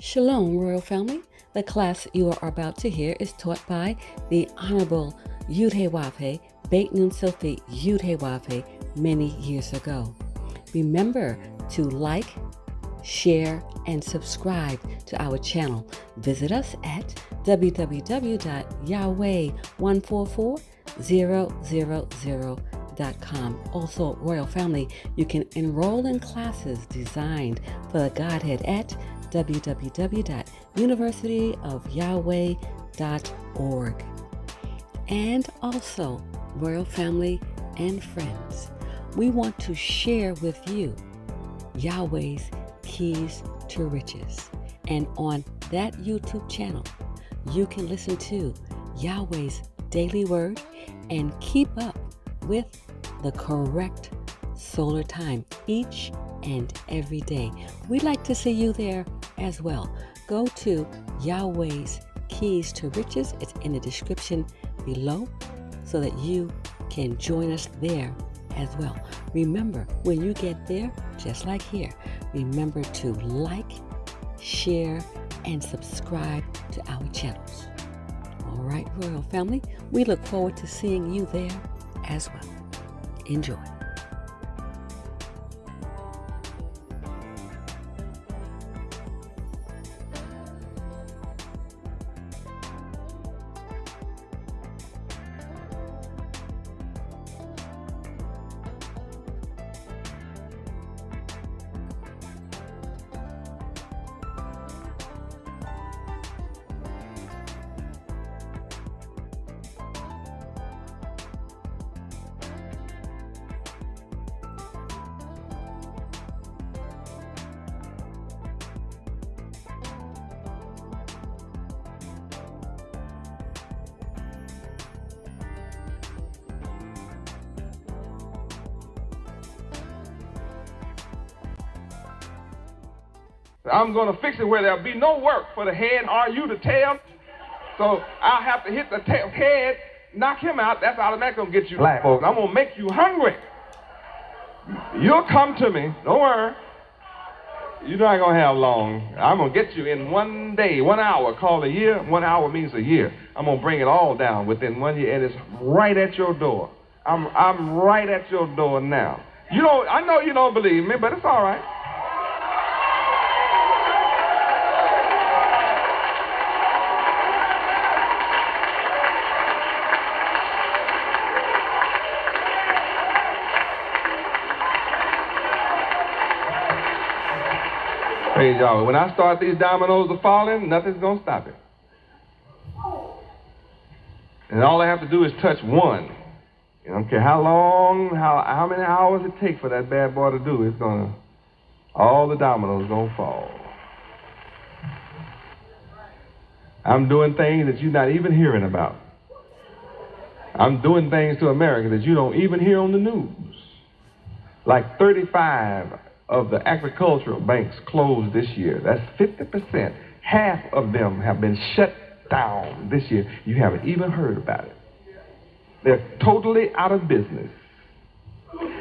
Shalom, Royal Family. The class you are about to hear is taught by the Honorable Yudhe Beit Nun Sophie Yudhe many years ago. Remember to like, share, and subscribe to our channel. Visit us at www.yahweh144000.com. Also, Royal Family, you can enroll in classes designed for the Godhead at www.universityofyahweh.org. And also, Royal Family and friends, we want to share with you Yahweh's Keys to Riches. And on that YouTube channel, you can listen to Yahweh's Daily Word and keep up with the correct solar time each and every day. We'd like to see you there as well. Go to Yahweh's Keys to Riches. It's in the description below so that you can join us there as well. Remember, when you get there, just like here, remember to like, share, and subscribe to our channels. All right, Royal Family, we look forward to seeing you there as well. Enjoy. I'm going to fix it where there'll be no work for the head or you the tail. So I'll have to hit the head, knock him out. That's automatically going to get you black, folks. I'm going to make you hungry. You'll come to me. Don't worry. You're not going to have long. I'm going to get you in 1 day, 1 hour, called a year. 1 hour means a year. I'm going to bring it all down within 1 year, and it's right at your door. I'm right at your door now. I know you don't believe me, but it's all right. Praise Yahweh. When I start these dominoes are falling, nothing's going to stop it. And all I have to do is touch one. I don't care how long, how many hours it takes for that bad boy to do, all the dominoes going to fall. I'm doing things that you're not even hearing about. I'm doing things to America that you don't even hear on the news. Like 35 of the agricultural banks closed this year. That's 50%. Half of them have been shut down this year. You haven't even heard about it. They're totally out of business.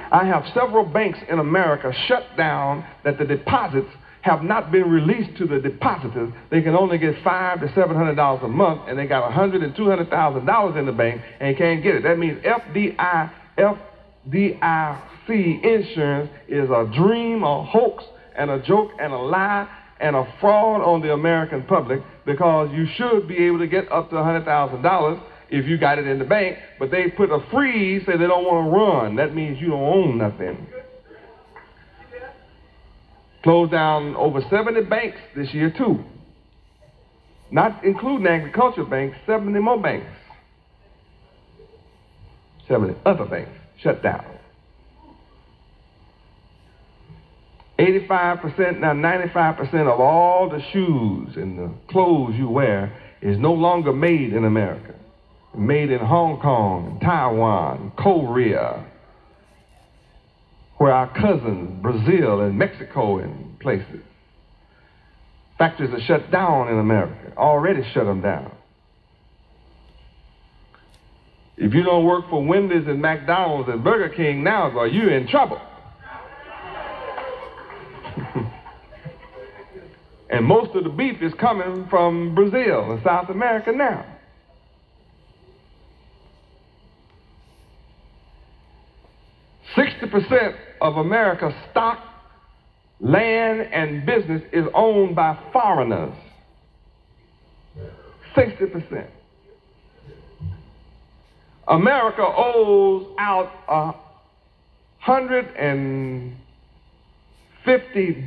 I have several banks in America shut down that the deposits have not been released to the depositors. They can only get $500 to $700 a month, and they got $100,000 and $200,000 in the bank and can't get it. That means FDIC insurance is a dream, a hoax, and a joke, and a lie, and a fraud on the American public, because you should be able to get up to $100,000 if you got it in the bank, but they put a freeze, say they don't want to run. That means you don't own nothing. Closed down over 70 banks this year too. Not including agricultural banks, 70 more banks. 70 other banks shut down. 85%, now 95% of all the shoes and the clothes you wear is no longer made in America. Made in Hong Kong, Taiwan, Korea, where our cousins, Brazil and Mexico and places. Factories are shut down in America, already shut them down. If you don't work for Wendy's and McDonald's and Burger King now, well, you're in trouble. And most of the beef is coming from Brazil and South America now. %60 of America's stock, land, and business is owned by foreigners. 60%. America owes out $150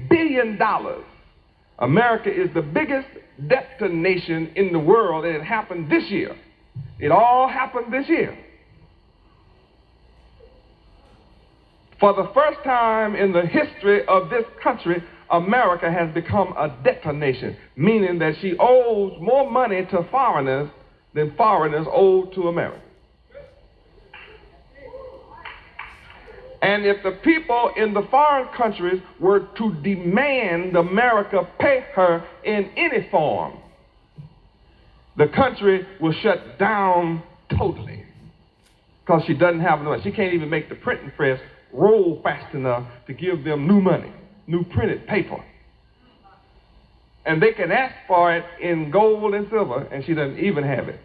billion. America is the biggest debtor nation in the world, and it happened this year. It all happened this year. For the first time in the history of this country, America has become a debtor nation, meaning that she owes more money to foreigners than foreigners owe to America. And if the people in the foreign countries were to demand America pay her in any form, the country will shut down totally, because she doesn't have enough. She can't even make the printing press roll fast enough to give them new money, new printed paper. And they can ask for it in gold and silver, and she doesn't even have it.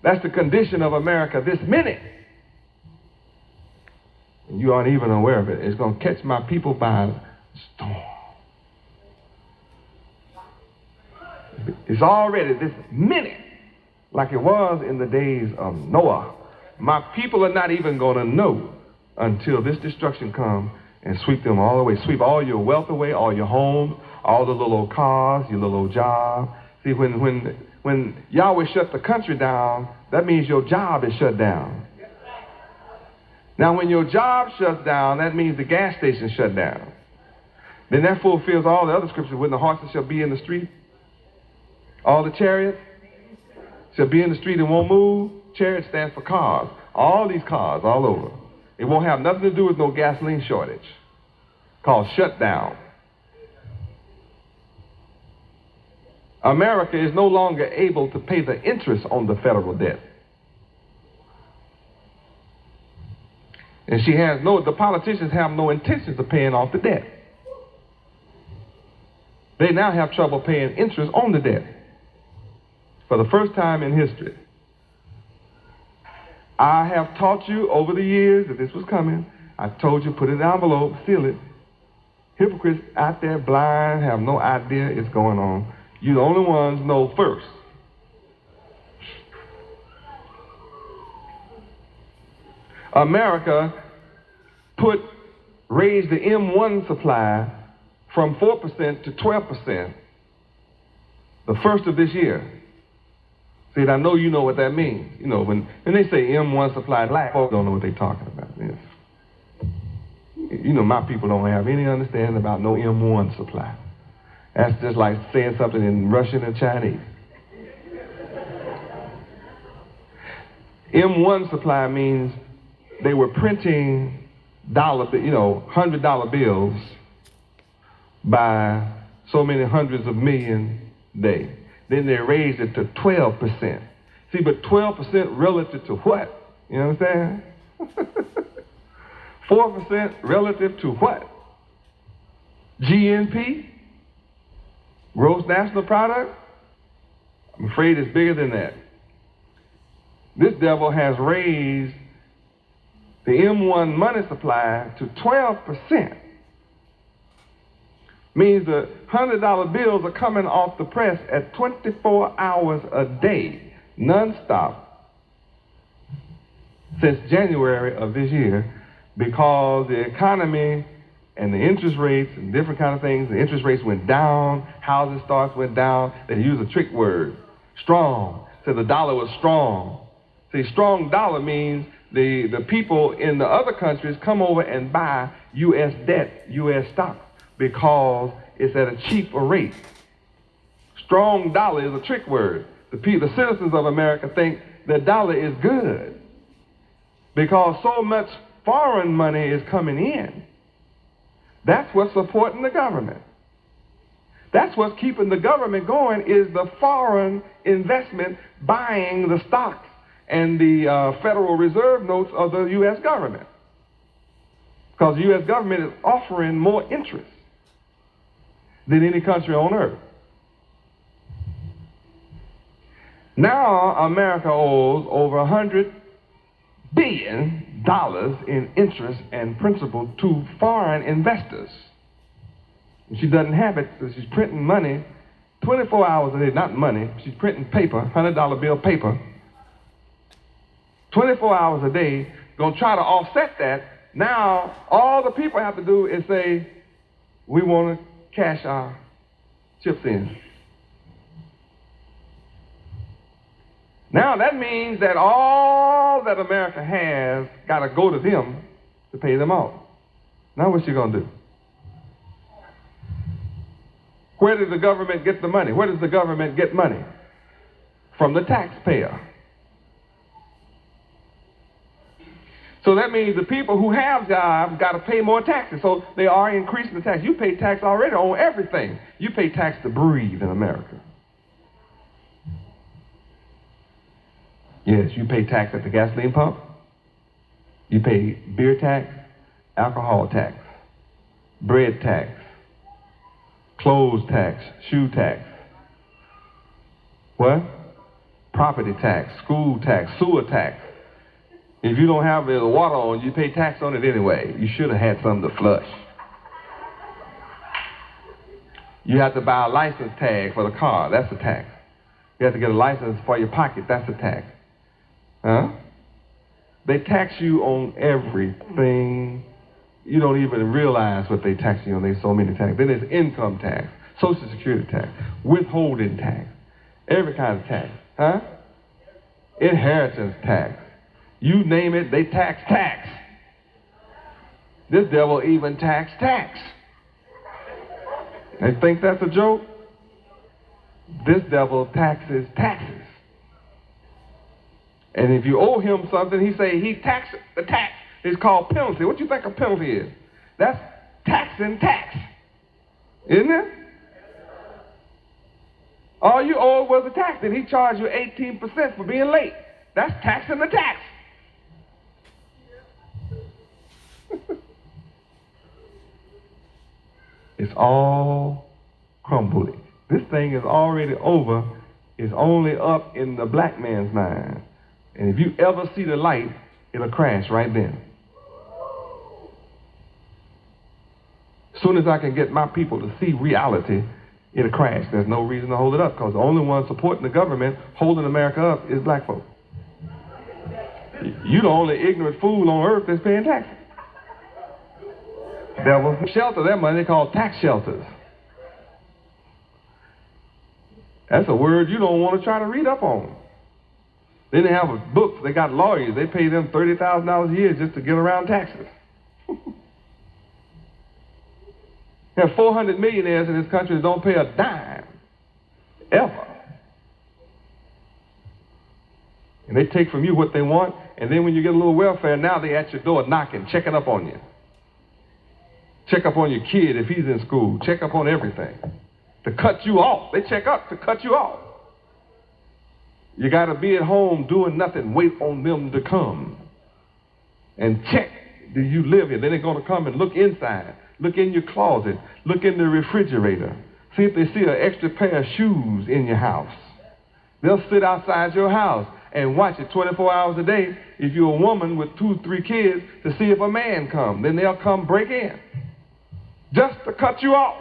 That's the condition of America this minute. And you aren't even aware of it. It's going to catch my people by storm. It's already this minute, like it was in the days of Noah. My people are not even going to know until this destruction comes and sweep them all away. Sweep all your wealth away, all your homes, all the little old cars, your little old job. See, when Yahweh shut the country down, that means your job is shut down. Now, when your job shuts down, that means the gas station shut down. Then that fulfills all the other scriptures. When the horses shall be in the street, all the chariots shall be in the street and won't move. Chariot stands for cars. All these cars all over. It won't have nothing to do with no gasoline shortage. Called shutdown. America is no longer able to pay the interest on the federal debt. And the politicians have no intentions of paying off the debt. They now have trouble paying interest on the debt. For the first time in history. I have taught you over the years that this was coming. I told you, put it in an envelope, seal it. Hypocrites out there blind, have no idea it's going on. You the only ones know first. America raised the M1 supply from 4% to 12% the first of this year. See, I know you know what that means. You know, when they say M1 supply, black folks don't know what they're talking about. Yes. You know, my people don't have any understanding about no M1 supply. That's just like saying something in Russian and Chinese. M1 supply means they were printing $100 bills by so many hundreds of millions a day. Then they raised it to 12%. See, but 12% relative to what? You know what I'm saying? 4% relative to what? GNP? Gross national product? I'm afraid it's bigger than that. This devil has raised the M1 money supply to 12%. Means the $100 bills are coming off the press at 24 hours a day, non-stop, since January of this year, because the economy and the interest rates and different kind of things, the interest rates went down, housing starts went down. They use a trick word, strong. So the dollar was strong. See, strong dollar means the people in the other countries come over and buy U.S. debt, U.S. stock, because it's at a cheaper rate. Strong dollar is a trick word. The citizens of America think the dollar is good because so much foreign money is coming in. That's what's supporting the government. That's what's keeping the government going, is the foreign investment buying the stocks and the Federal Reserve notes of the U.S. government. Because the U.S. government is offering more interest. than any country on earth. Now America owes over $100 billion in interest and principal to foreign investors. And she doesn't have it, so she's printing money 24 hours a day, not money, she's printing paper, $100 bill paper, 24 hours a day, gonna try to offset that. Now, all the people have to do is say, we want to cash our chips in. Now, that means that all that America has got to go to them to pay them off. Now, what's she going to do? Where does the government get the money? Where does the government get money? From the taxpayer. So that means the people who have jobs got to pay more taxes. So they are increasing the tax. You pay tax already on everything. You pay tax to breathe in America. Yes, you pay tax at the gasoline pump. You pay beer tax, alcohol tax, bread tax, clothes tax, shoe tax. What? Property tax, school tax, sewer tax. If you don't have the water on, you pay tax on it anyway. You should have had something to flush. You have to buy a license tag for the car. That's a tax. You have to get a license for your pocket. That's a tax. Huh? They tax you on everything. You don't even realize what they tax you on. There's so many taxes. Then there's income tax, Social Security tax, withholding tax, every kind of tax. Huh? Inheritance tax. You name it, they tax tax. This devil even tax tax. They think that's a joke? This devil taxes taxes. And if you owe him something, he say he taxed the tax. It's called penalty. What do you think a penalty is? That's taxing tax. Isn't it? All you owed was a tax, and he charged you 18% for being late. That's taxing the tax. It's all crumbling. This thing is already over. It's only up in the black man's mind. And if you ever see the light, it'll crash right then. As soon as I can get my people to see reality, it'll crash. There's no reason to hold it up, because the only one supporting the government, holding America up, is black folk. You're the only ignorant fool on earth that's paying taxes. Devil shelter that money, they call tax shelters. That's a word you don't want to try to read up on. Then they have books, they got lawyers, they pay them $30,000 a year just to get around taxes. There are 400 millionaires in this country that don't pay a dime, ever. And they take from you what they want, and then when you get a little welfare, now they at your door knocking, checking up on you. Check up on your kid if he's in school. Check up on everything. To cut you off. They check up to cut you off. You got to be at home doing nothing. Wait on them to come. And check, do you live here? Then they're going to come and look inside. Look in your closet. Look in the refrigerator. See if they see an extra pair of shoes in your house. They'll sit outside your house and watch it 24 hours a day if you're a woman with 2, 3 kids to see if a man comes. Then they'll come break in. Just to cut you off.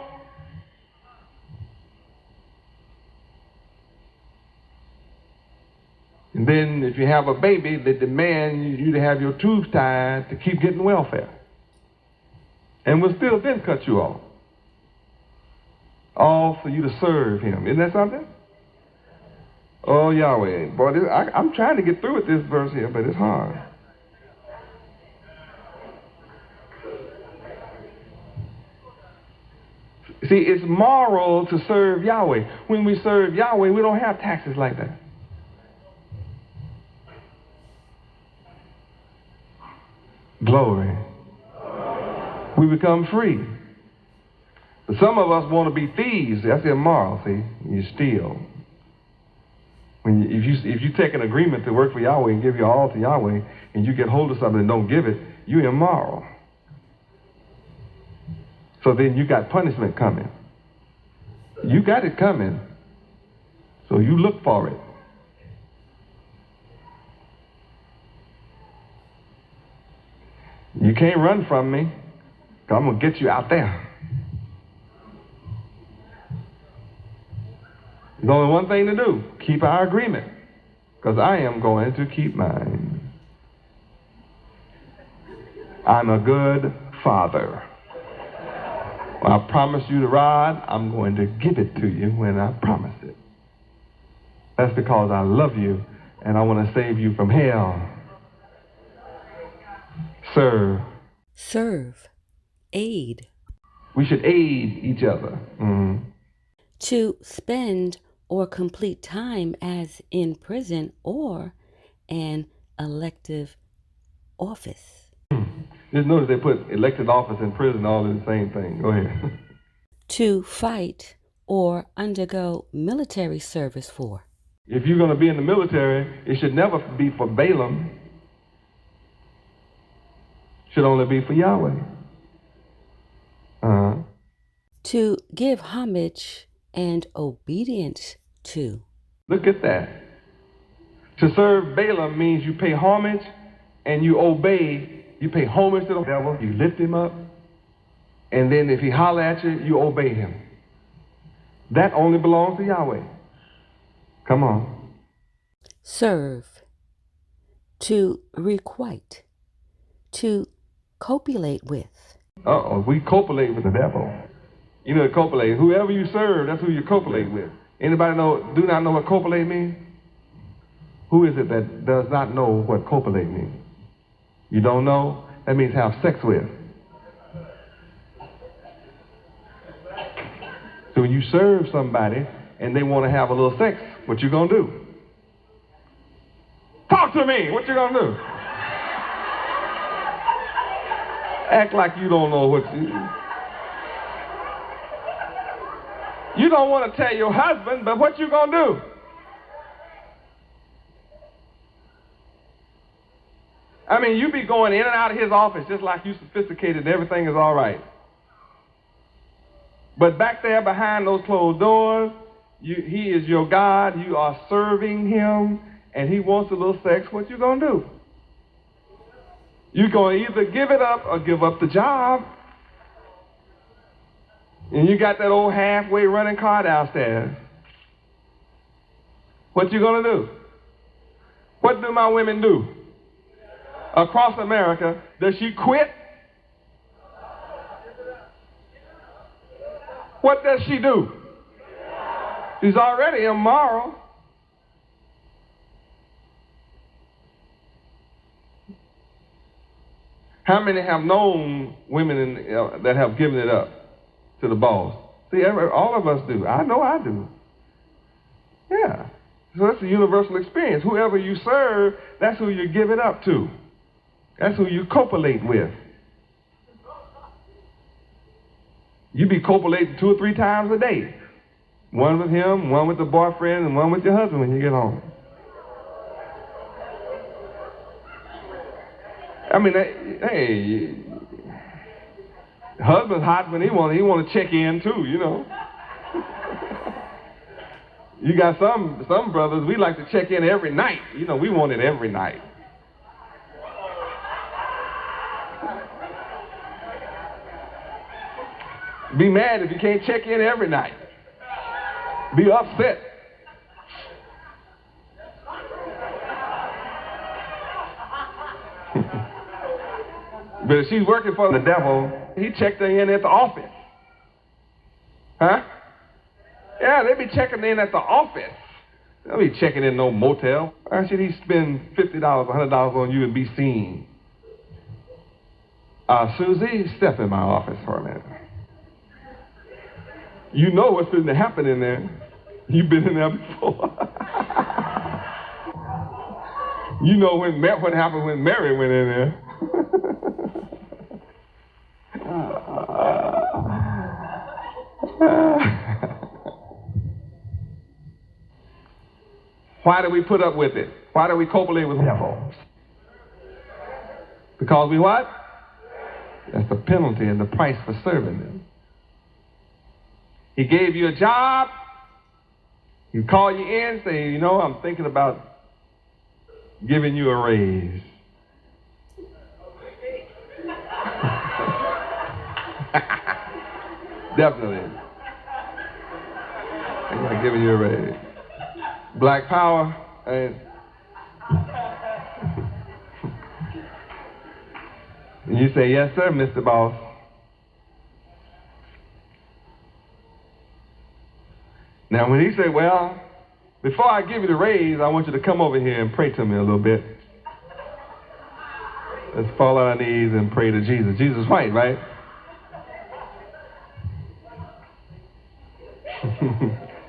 And then if you have a baby, they demand you to have your tubes tied to keep getting welfare. And will still then cut you off. All for you to serve him. Isn't that something? Oh, Yahweh. Boy, I'm trying to get through with this verse here, but it's hard. See, it's moral to serve Yahweh. When we serve Yahweh, we don't have taxes like that. Glory. We become free. But some of us want to be thieves. That's immoral, see? You steal. If you take an agreement to work for Yahweh and give your all to Yahweh, and you get hold of something and don't give it, you're immoral. So then you got punishment coming. You got it coming, so you look for it. You can't run from me, 'cause I'm going to get you out there. There's only one thing to do. Keep our agreement, because I am going to keep mine. I'm a good father. When I promise you the rod, I'm going to give it to you when I promise it. That's because I love you and I want to save you from hell. Serve. Serve. Aid. We should aid each other. To spend or complete time as in prison or an elective office. Just notice they put elected office and prison all in the same thing. Go ahead. To fight or undergo military service for. If you're going to be in the military, it should never be for Balaam. It should only be for Yahweh. To give homage and obedience to. Look at that. To serve Balaam means you pay homage and you obey. You pay homage to the devil, you lift him up, and then if he holler at you, you obey him. That only belongs to Yahweh. Come on. Serve. To requite. To copulate with. We copulate with the devil. You know, copulate. Whoever you serve, that's who you copulate with. Anybody do not know what copulate means? Who is it that does not know what copulate means? You don't know? That means have sex with. So when you serve somebody and they want to have a little sex, what you gonna do? Talk to me. What you gonna do? Act like you don't know what you do. You don't want to tell your husband, but what you gonna do? I mean, you be going in and out of his office just like you sophisticated and everything is all right. But back there behind those closed doors, he is your God. You are serving him, and he wants a little sex. What you going to do? You're going to either give it up or give up the job. And you got that old halfway running car downstairs. What you going to do? What do my women do? Across America, does she quit? What does she do? She's already immoral. How many have known women that have given it up to the boss? See, all of us do. I know I do. Yeah. So that's a universal experience. Whoever you serve, that's who you give it up to. That's who you copulate with. You be copulating 2 or 3 times a day. One with him, one with the boyfriend, and one with your husband when you get home. I mean, hey, husband's hot when he want to check in too, you know. You got some brothers, we like to check in every night. You know, we want it every night. Be mad if you can't check in every night. Be upset. But if she's working for the devil, he checked her in at the office. Huh? Yeah, they be checking in at the office. They'll be checking in no motel. Why should he spend $50, $100 on you and be seen? Susie, step in my office for a minute. You know what's going to happen in there. You've been in there before. You know what happened when Mary went in there. Why do we put up with it? Why do we copulate with the devil? Because we what? That's the penalty and the price for serving them. He gave you a job. He called you in, say, you know, I'm thinking about giving you a raise. Definitely. I'm giving you a raise. Black power. And you say, yes, sir, Mr. Boss. Now, when he said, well, before I give you the raise, I want you to come over here and pray to me a little bit. Let's fall on our knees and pray to Jesus. Jesus white, right?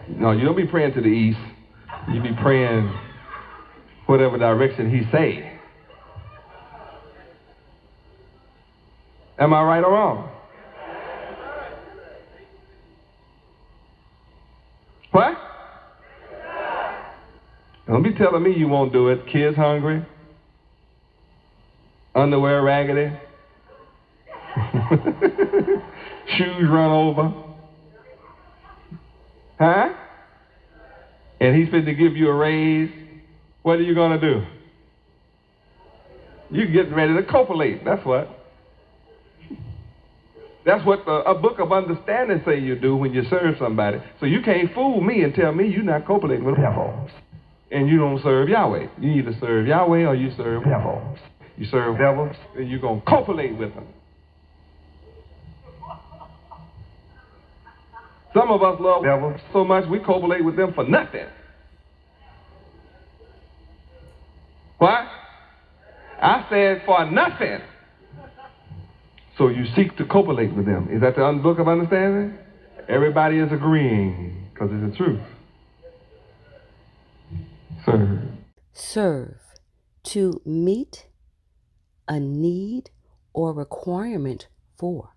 No, you don't be praying to the east. You be praying whatever direction he say. Am I right or wrong? What? Don't be telling me you won't do it. Kids hungry. Underwear raggedy. Shoes run over. Huh? And he's fit to give you a raise. What are you going to do? You're getting ready to copulate. That's what. That's what a book of understanding say you do when you serve somebody. So you can't fool me and tell me you're not copulating with devils. And you don't serve Yahweh. You either serve Yahweh or you serve devils. You serve devils and you're going to copulate with them. Some of us love devils so much we copulate with them for nothing. What? I said for nothing. So you seek to copulate with them. Is that the book of understanding? Everybody is agreeing because it's the truth. Serve. Serve. To meet a need or requirement for.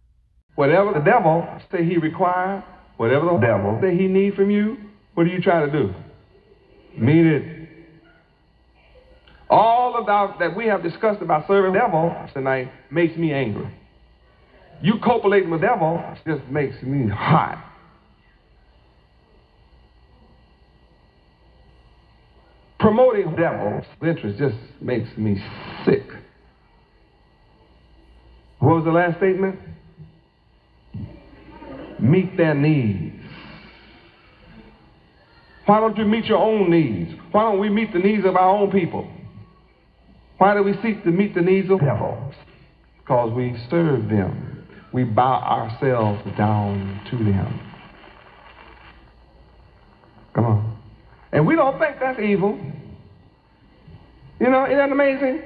Whatever the devil say he requires, whatever the devil say he need from you, what do you try to do? Meet it. All of that we have discussed about serving the devil tonight makes me angry. You copulating with the devil just makes me hot. Promoting devil's interest just makes me sick. What was the last statement? Meet their needs. Why don't you meet your own needs? Why don't we meet the needs of our own people? Why do we seek to meet the needs of devils? Because we serve them. We bow ourselves down to them. Come on. And we don't think that's evil. You know, isn't that amazing?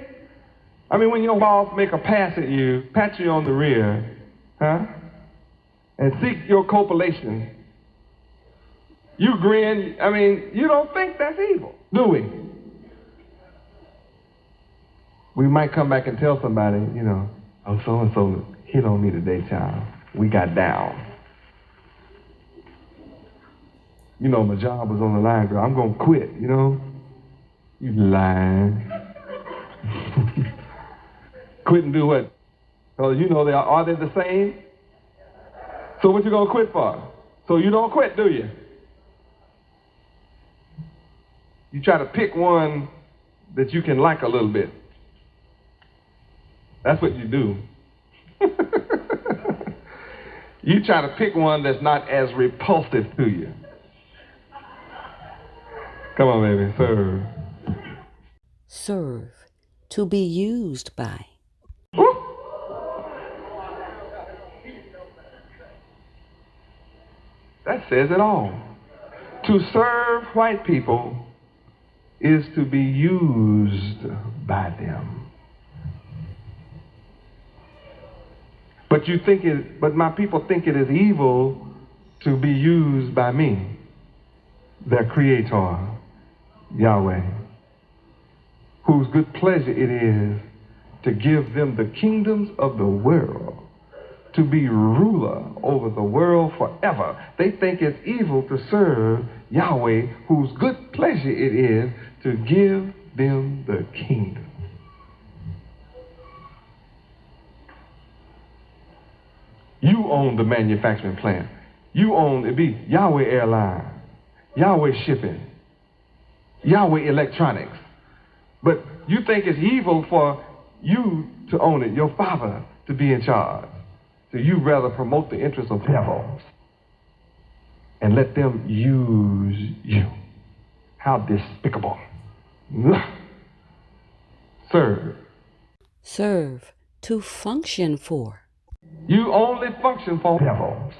I mean, when your boss make a pass at you, pat you on the rear, huh? And seek your copulation, you grin. I mean, you don't think that's evil, do we? We might come back and tell somebody, you know, oh, so-and-so hit on me today, child. We got down. You know, my job was on the line, girl. I'm going to quit, you know. You lying. Quit and do what? Because you know, are they the same? So what you going to quit for? So you don't quit, do you? You try to pick one that you can like a little bit. That's what you do. You try to pick one that's not as repulsive to you. Come on, baby, serve. Serve. To be used by. Woo. That says it all. To serve white people is to be used by them. But my people think it is evil to be used by me, their creator, Yahweh, whose good pleasure it is to give them the kingdoms of the world, to be ruler over the world forever. They think it's evil to serve Yahweh, whose good pleasure it is to give them the kingdom. You own the manufacturing plant. You own, it'd be Yahweh Airline, Yahweh Shipping, Yahweh Electronics. But you think it's evil for you to own it, your father to be in charge. So you rather promote the interests of devils and let them use you. How despicable. Serve. Serve, to function for. You only function for devils.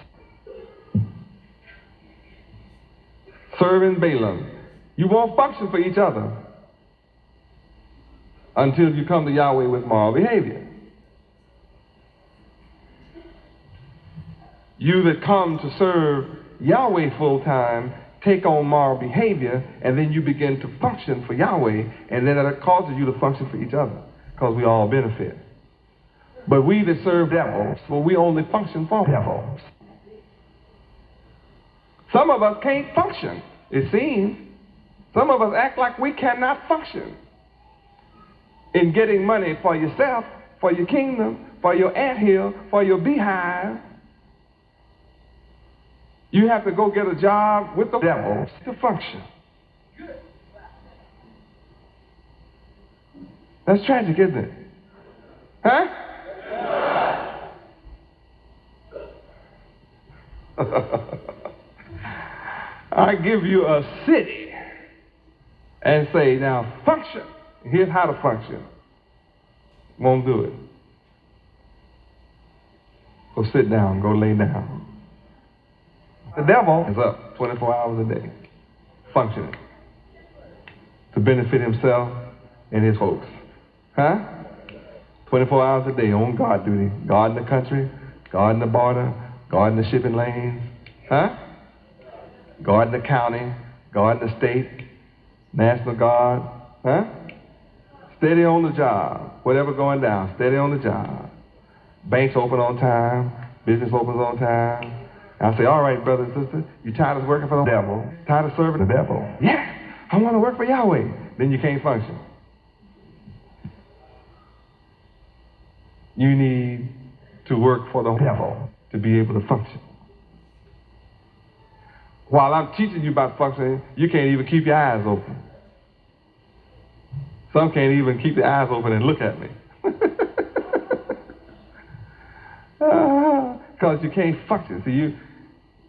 Serving Balaam. You won't function for each other until you come to Yahweh with moral behavior. You that come to serve Yahweh full time take on moral behavior, and then you begin to function for Yahweh, and then that causes you to function for each other, because we all benefit. But we that serve devils, well, we only function for devils. Some of us can't function, it seems. Some of us act like we cannot function in getting money for yourself, for your kingdom, for your anthill, for your beehive. You have to go get a job with the devil to function. That's tragic, isn't it? Huh? I give you a city and say, now function. Here's how to function. Won't do it. Go sit down, go lay down. The devil is up 24 hours a day, functioning to benefit himself and his folks. Huh? 24 hours a day on guard duty. Guarding the country, guarding the border, guarding the shipping lanes. Huh? Guarding the county, guarding the state, National Guard. Huh? Steady on the job. Whatever going down, steady on the job. Banks open on time, business opens on time. I say, all right, brother and sister, you tired of working for the devil? Tired of serving the devil? Yeah, I want to work for Yahweh. Then you can't function. You need to work for the devil to be able to function. While I'm teaching you about functioning, you can't even keep your eyes open. Some can't even keep their eyes open and look at me. Because you can't function. See,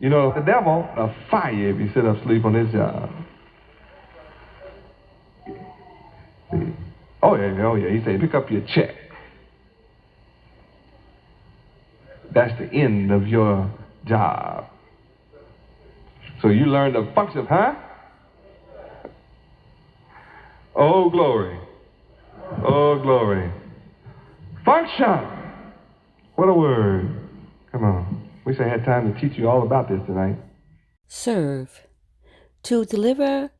you know, the devil will fire you if you sit up sleep on his job. See? Oh yeah. He say, pick up your check. That's the end of your job. So you learn to function, huh? Oh, glory. Oh, glory. Function. What a word. Come on. Wish I had time to teach you all about this tonight. Serve, to deliver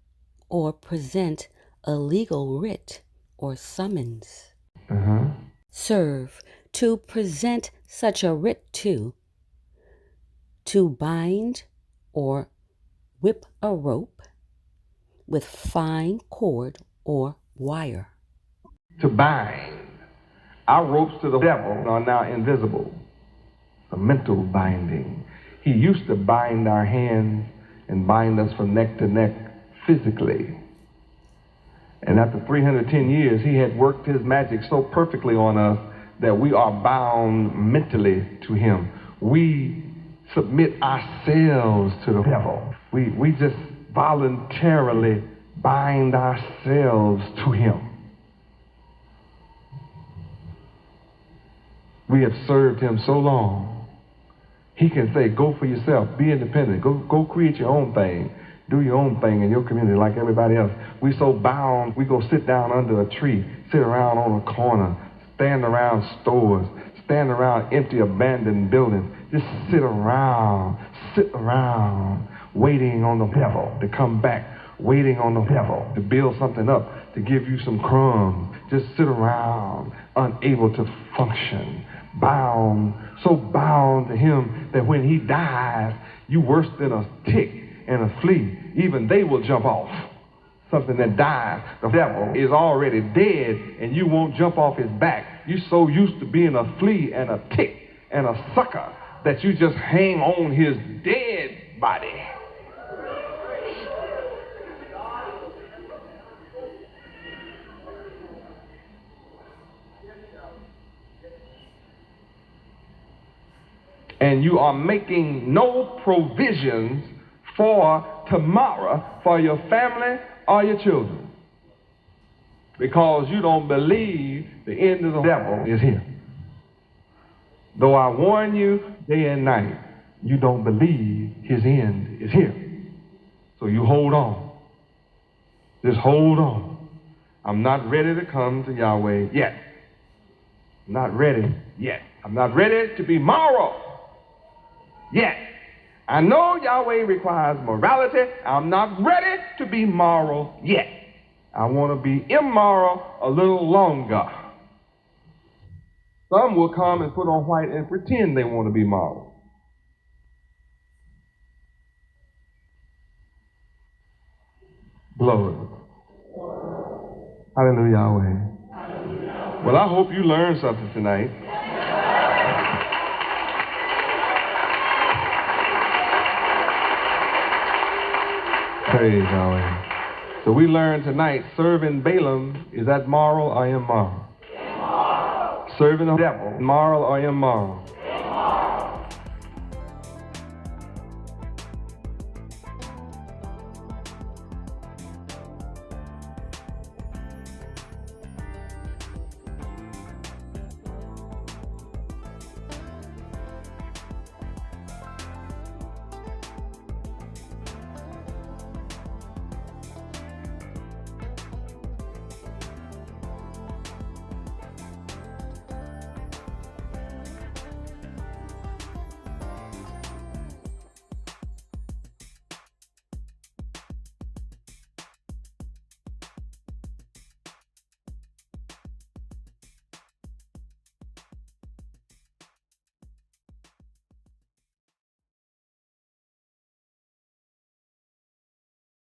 or present a legal writ or summons. Serve, to present such a writ to bind or whip a rope with fine cord or wire. To bind. Our ropes to the devil are now invisible. A mental binding. He used to bind our hands and bind us from neck to neck physically. And after 310 years, he had worked his magic so perfectly on us that we are bound mentally to him. We submit ourselves to the devil. We just voluntarily bind ourselves to him. We have served him so long. He can say, go for yourself, be independent, go create your own thing, do your own thing in your community like everybody else. We so bound, we go sit down under a tree, sit around on a corner, stand around stores, stand around empty, abandoned buildings, just sit around, waiting on the devil to come back, waiting on the devil to build something up, to give you some crumbs. Just sit around, unable to function, bound, so bound to him that when he dies, you worse than a tick and a flea. Even they will jump off. Something that dies. The devil is already dead, and you won't jump off his back. You're so used to being a flea and a tick and a sucker that you just hang on his dead body. And you are making no provisions for tomorrow for your family or your children, because you don't believe the end of the devil is here. Though I warn you day and night, you don't believe his end is here. So you hold on. Just hold on. I'm not ready to come to Yahweh yet. I'm not ready yet. I'm not ready to be moral yet. I know Yahweh requires morality. I'm not ready to be moral yet. I want to be immoral a little longer. Some will come and put on white and pretend they want to be moral. Glory. Hallelujah, Yahweh. Well, I hope you learned something tonight. Praise Yahweh. So we learned tonight, serving Balaam, is that moral or immoral? Serving the devil, moral or immoral?